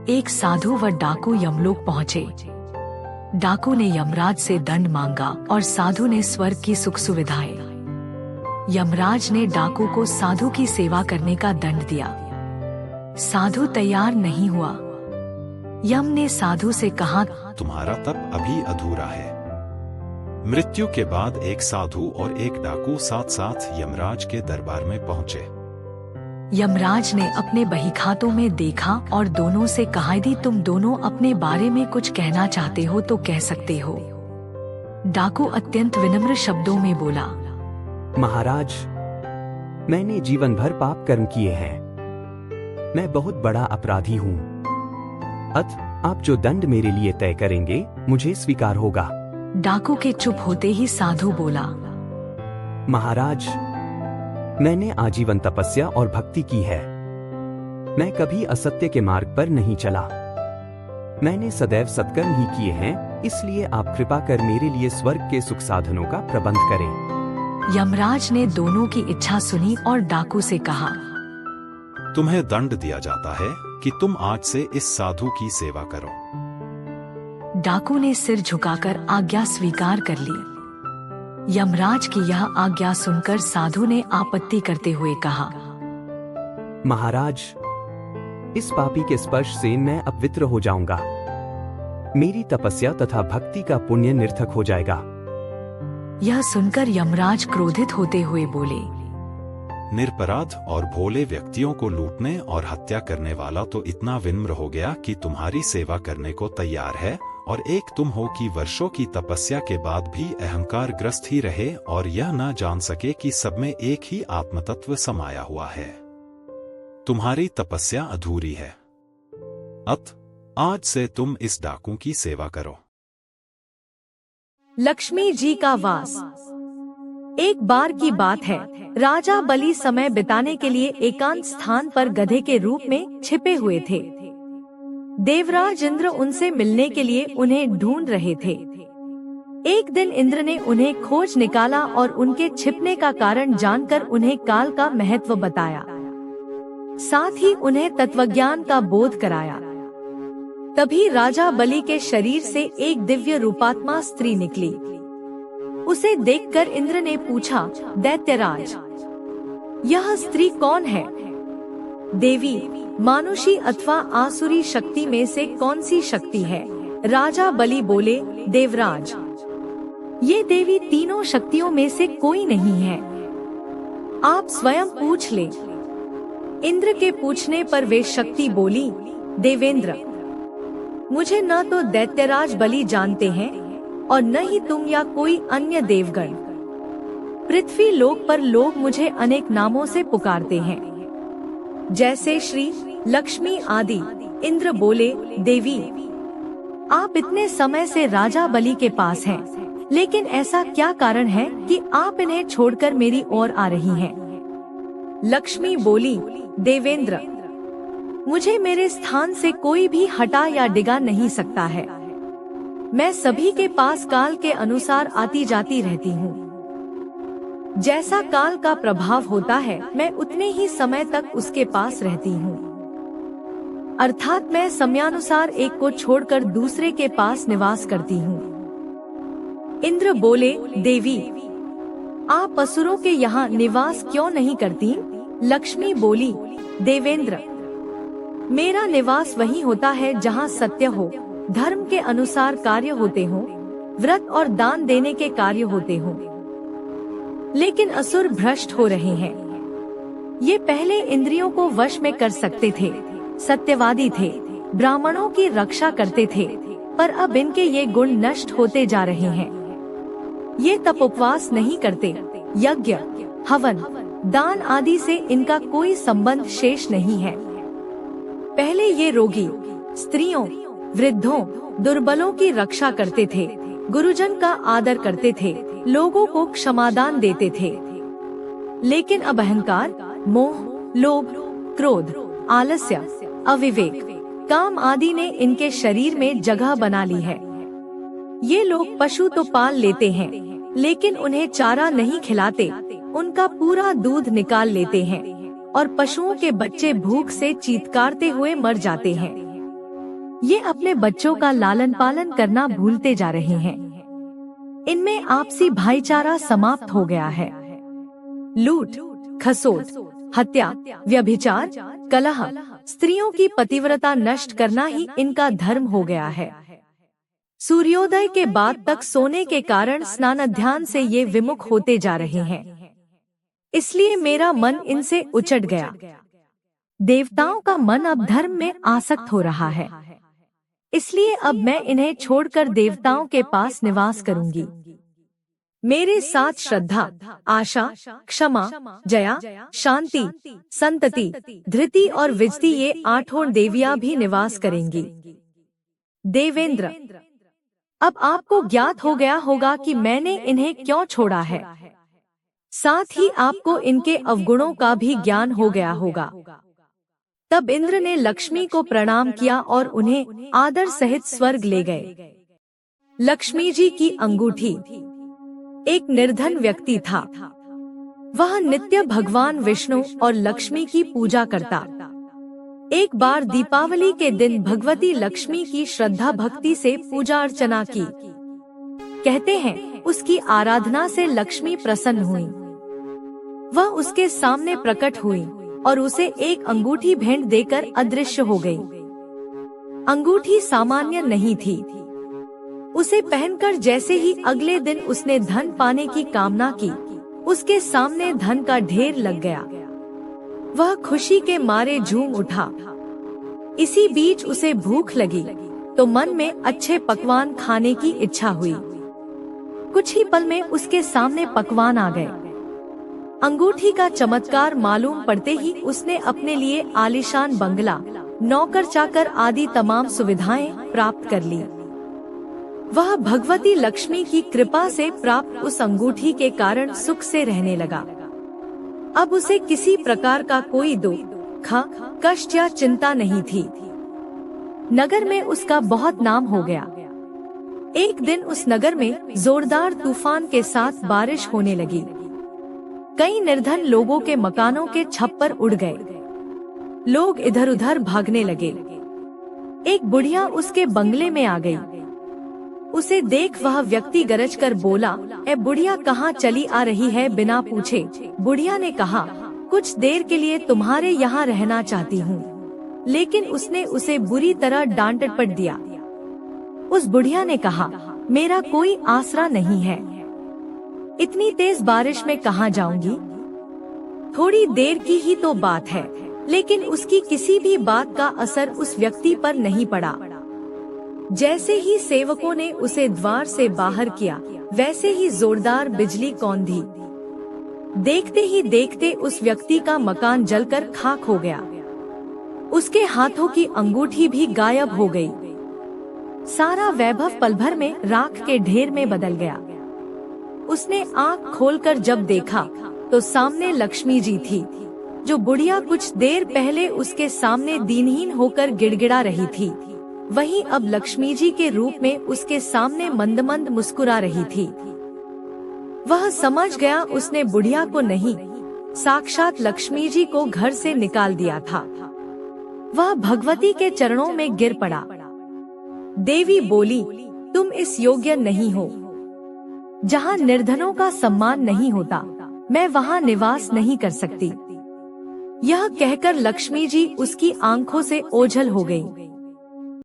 एक साधु व डाकू यमलोक पहुँचे। डाकू ने यमराज से दंड मांगा और साधु ने स्वर्ग की सुख सुविधाएं। यमराज ने डाकू को साधु की सेवा करने का दंड दिया। साधु तैयार नहीं हुआ। यम ने साधु से कहा, तुम्हारा तप अभी अधूरा है। मृत्यु के बाद एक साधु और एक डाकू साथ साथ यमराज के दरबार में पहुंचे। यमराज ने अपने बहीखातों में देखा और दोनों से कहा, यदि तुम दोनों अपने बारे में कुछ कहना चाहते हो तो कह सकते हो। डाकू अत्यंत विनम्र शब्दों में बोला, महाराज, मैंने जीवन भर पाप कर्म किए हैं। मैं बहुत बड़ा अपराधी हूँ। अतः आप जो दंड मेरे लिए तय करेंगे मुझे स्वीकार होगा। डाकू के चुप होते ही साधु बोला, महाराज, मैंने आजीवन तपस्या और भक्ति की है। मैं कभी असत्य के मार्ग पर नहीं चला। मैंने सदैव सत्कर्म ही किए हैं, इसलिए आप कृपा कर मेरे लिए स्वर्ग के सुख साधनों का प्रबंध करें। यमराज ने दोनों की इच्छा सुनी और डाकू से कहा, तुम्हें दंड दिया जाता है कि तुम आज से इस साधु की सेवा करो। डाकू ने सिर झुकाकर आज्ञा स्वीकार कर ली। यमराज की यह आज्ञा सुनकर साधु ने आपत्ति करते हुए कहा, महाराज, इस पापी के स्पर्श से मैं अपवित्र हो जाऊंगा। मेरी तपस्या तथा भक्ति का पुण्य निर्थक हो जाएगा। यह सुनकर यमराज क्रोधित होते हुए बोले, निरपराध और भोले व्यक्तियों को लूटने और हत्या करने वाला तो इतना विनम्र हो गया कि तुम्हारी सेवा करने को तैयार है, और एक तुम हो कि वर्षों की तपस्या के बाद भी अहंकार ग्रस्त ही रहे और यह न जान सके कि सब में एक ही आत्मतत्व समाया हुआ है। तुम्हारी तपस्या अधूरी है। अतः आज से तुम इस डाकू की सेवा करो। लक्ष्मी जी का वास। एक बार की बात है, राजा बलि समय बिताने के लिए एकांत स्थान पर गधे के रूप में छिपे हुए थे। देवराज इंद्र उनसे मिलने के लिए उन्हें ढूंढ रहे थे। एक दिन इंद्र ने उन्हें खोज निकाला और उनके छिपने का कारण जानकर उन्हें काल का महत्व बताया। साथ ही उन्हें तत्वज्ञान का बोध कराया। तभी राजा बलि के शरीर से एक दिव्य रूपात्मा स्त्री निकली। उसे देखकर इंद्र ने पूछा, दैत्यराज, यह स्त्री कौन है? देवी, मानुषी अथवा आसुरी शक्ति में से कौन सी शक्ति है? राजा बलि बोले, देवराज, ये देवी तीनों शक्तियों में से कोई नहीं है। आप स्वयं पूछ ले। इंद्र के पूछने पर वे शक्ति बोली, देवेंद्र, मुझे न तो दैत्यराज बलि जानते हैं और न ही तुम या कोई अन्य देवगण। पृथ्वी लोक पर लोग मुझे अनेक नामों से पुकारते हैं, जैसे श्री, लक्ष्मी आदि। इंद्र बोले, देवी, आप इतने समय से राजा बलि के पास हैं, लेकिन ऐसा क्या कारण है कि आप इन्हें छोड़कर मेरी ओर आ रही हैं? लक्ष्मी बोली, देवेंद्र, मुझे मेरे स्थान से कोई भी हटा या डिगा नहीं सकता है। मैं सभी के पास काल के अनुसार आती जाती रहती हूँ। जैसा काल का प्रभाव होता है, मैं उतने ही समय तक उसके पास रहती हूँ। अर्थात मैं समयानुसार एक को छोड़कर दूसरे के पास निवास करती हूँ। इंद्र बोले, देवी, आप असुरों के यहाँ निवास क्यों नहीं करती? लक्ष्मी बोली, देवेंद्र, मेरा निवास वही होता है जहाँ सत्य हो, धर्म के अनुसार कार्य होते हों, व्रत और दान देने के कार्य होते हों। लेकिन असुर भ्रष्ट हो रहे हैं। ये पहले इंद्रियों को वश में कर सकते थे, सत्यवादी थे, ब्राह्मणों की रक्षा करते थे, पर अब इनके ये गुण नष्ट होते जा रहे हैं। ये तप उपवास नहीं करते, यज्ञ, हवन, दान आदि से इनका कोई संबंध शेष नहीं है। पहले ये रोगी, स्त्रियों, वृद्धों, दुर्बलों की रक्षा करते थे, गुरुजन का आदर करते थे, लोगों को क्षमादान देते थे। लेकिन अब अहंकार, मोह, लोभ, क्रोध, आलस्य, अविवेक, काम आदि ने इनके शरीर में जगह बना ली है। ये लोग पशु तो पाल लेते हैं, लेकिन उन्हें चारा नहीं खिलाते, उनका पूरा दूध निकाल लेते हैं और पशुओं के बच्चे भूख से चीत्कारते हुए मर जाते हैं। ये अपने बच्चों का लालन पालन करना भूलते जा रहे हैं। इनमें आपसी भाईचारा समाप्त हो गया है। लूट, खसोट, हत्या, व्यभिचार, कलह, स्त्रियों की पतिव्रता नष्ट करना ही इनका धर्म हो गया है। सूर्योदय के बाद तक सोने के कारण स्नानाध्यान से ये विमुख होते जा रहे हैं। इसलिए मेरा मन इनसे उचट गया। देवताओं का मन अब धर्म में आसक्त हो रहा है। इसलिए अब मैं इन्हें छोड़कर देवताओं के पास निवास करूंगी। मेरे साथ श्रद्धा, आशा, क्षमा, जया, शांति, संतति, धृति और विजति ये 8 देवियां भी निवास करेंगी। देवेंद्र, अब आपको ज्ञात हो गया होगा कि मैंने इन्हें क्यों छोड़ा है। साथ ही आपको इनके अवगुणों का भी ज्ञान हो गया होगा। तब इंद्र ने लक्ष्मी को प्रणाम किया और उन्हें आदर सहित स्वर्ग ले गए। लक्ष्मी जी की अंगूठी। एक निर्धन व्यक्ति था। वह नित्य भगवान विष्णु और लक्ष्मी की पूजा करता। एक बार दीपावली के दिन भगवती लक्ष्मी की श्रद्धा भक्ति से पूजा अर्चना की। कहते हैं उसकी आराधना से लक्ष्मी प्रसन्न हुई। वह उसके सामने प्रकट हुई और उसे एक अंगूठी भेंट देकर अदृश्य हो गई। अंगूठी सामान्य नहीं थी। उसे पहनकर जैसे ही अगले दिन उसने धन पाने की कामना की, उसके सामने धन का ढेर लग गया। वह खुशी के मारे झूम उठा। इसी बीच उसे भूख लगी तो मन में अच्छे पकवान खाने की इच्छा हुई। कुछ ही पल में उसके सामने पकवान आ गए। अंगूठी का चमत्कार मालूम पड़ते ही उसने अपने लिए आलीशान बंगला, नौकर चाकर आदि तमाम सुविधाएं प्राप्त कर ली। वह भगवती लक्ष्मी की कृपा से प्राप्त उस अंगूठी के कारण सुख से रहने लगा। अब उसे किसी प्रकार का कोई दुख, कष्ट या चिंता नहीं थी। नगर में उसका बहुत नाम हो गया। एक दिन उस नगर में जोरदार तूफान के साथ बारिश होने लगी। कई निर्धन लोगों के मकानों के छप्पर उड़ गए। लोग इधर उधर भागने लगे। एक बुढ़िया उसके बंगले में आ गई। उसे देख वह व्यक्ति गरज कर बोला, ए बुढ़िया, कहाँ चली आ रही है बिना पूछे। बुढ़िया ने कहा, कुछ देर के लिए तुम्हारे यहाँ रहना चाहती हूँ। लेकिन उसने उसे बुरी तरह डांट डपट दिया। उस बुढ़िया ने कहा, मेरा कोई आसरा नहीं है। इतनी तेज बारिश में कहाँ जाऊंगी। थोड़ी देर की ही तो बात है। लेकिन उसकी किसी भी बात का असर उस व्यक्ति पर नहीं पड़ा। जैसे ही सेवकों ने उसे द्वार से बाहर किया, वैसे ही जोरदार बिजली कौंधी। देखते ही देखते उस व्यक्ति का मकान जलकर खाक हो गया। उसके हाथों की अंगूठी भी गायब हो गई। सारा वैभव पल भर में राख के ढेर में बदल गया। उसने आँख खोलकर जब देखा तो सामने लक्ष्मी जी थी, जो बुढ़िया कुछ देर पहले उसके सामने दीनहीन होकर गिड़गिड़ा रही थी, वहीं अब लक्ष्मी जी के रूप में उसके सामने मंद मंद मुस्कुरा रही थी। वह समझ गया उसने बुढ़िया को नहीं, साक्षात लक्ष्मी जी को घर से निकाल दिया था। वह भगवती के चरणों में गिर पड़ा। देवी बोली, तुम इस योग्य नहीं हो। जहाँ निर्धनों का सम्मान नहीं होता, मैं वहाँ निवास नहीं कर सकती। यह कहकर लक्ष्मी जी उसकी आंखों से ओझल हो गई।